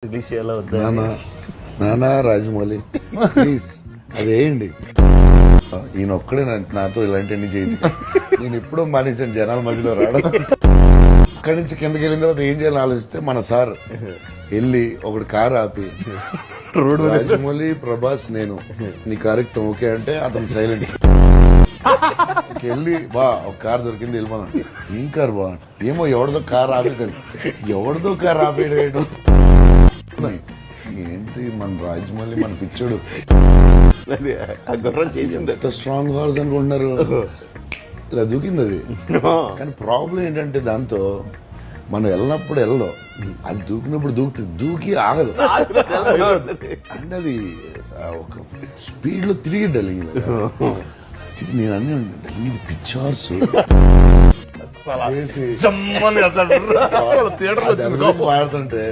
Release చేయాలా వద్దా? నానా రాజమౌళి ప్లీజ్ అదేయండి. ఈయన ఒక్కడే నాతో ఇలాంటివన్నీ చేయించు. నేను ఎప్పుడో మానేశాను జనాల మధ్యలో రావడం. అక్కడి నుంచి కిందకి వెళ్ళిన తర్వాత ఏం చేయాలని ఆలోచిస్తే మన సార్ వెళ్ళి ఒకటి కారు ఆపి రాజమౌళి ప్రభాస్ నేను నీ కార్యక్రమం ఓకే అంటే అతను సైలెన్స్ వెళ్ళి బా ఒక కారు దొరికింది వెళ్ళిపోదాం. ఏం కారు బా ఏమో ఎవరిదో కారు ఆపేసాను. ఎవరిదో కారు ఆపేయడం ఏంటి మన రాజమౌళి మన పిచ్చోడు చేసింది ఎంత స్ట్రాంగ్ హార్స్ అనుకుంటున్నారు. ఇలా దూకింది అది. కానీ ప్రాబ్లం ఏంటంటే దాంతో మనం వెళ్ళినప్పుడు వెళ్దాం, అది దూకినప్పుడు దూకుతుంది, దూకి ఆగదు. అంటే అది ఒక స్పీడ్ లో తిరిగి డలింగ్ నేను అన్నీ ఇది పిక్చర్స్ మాడుతుంటే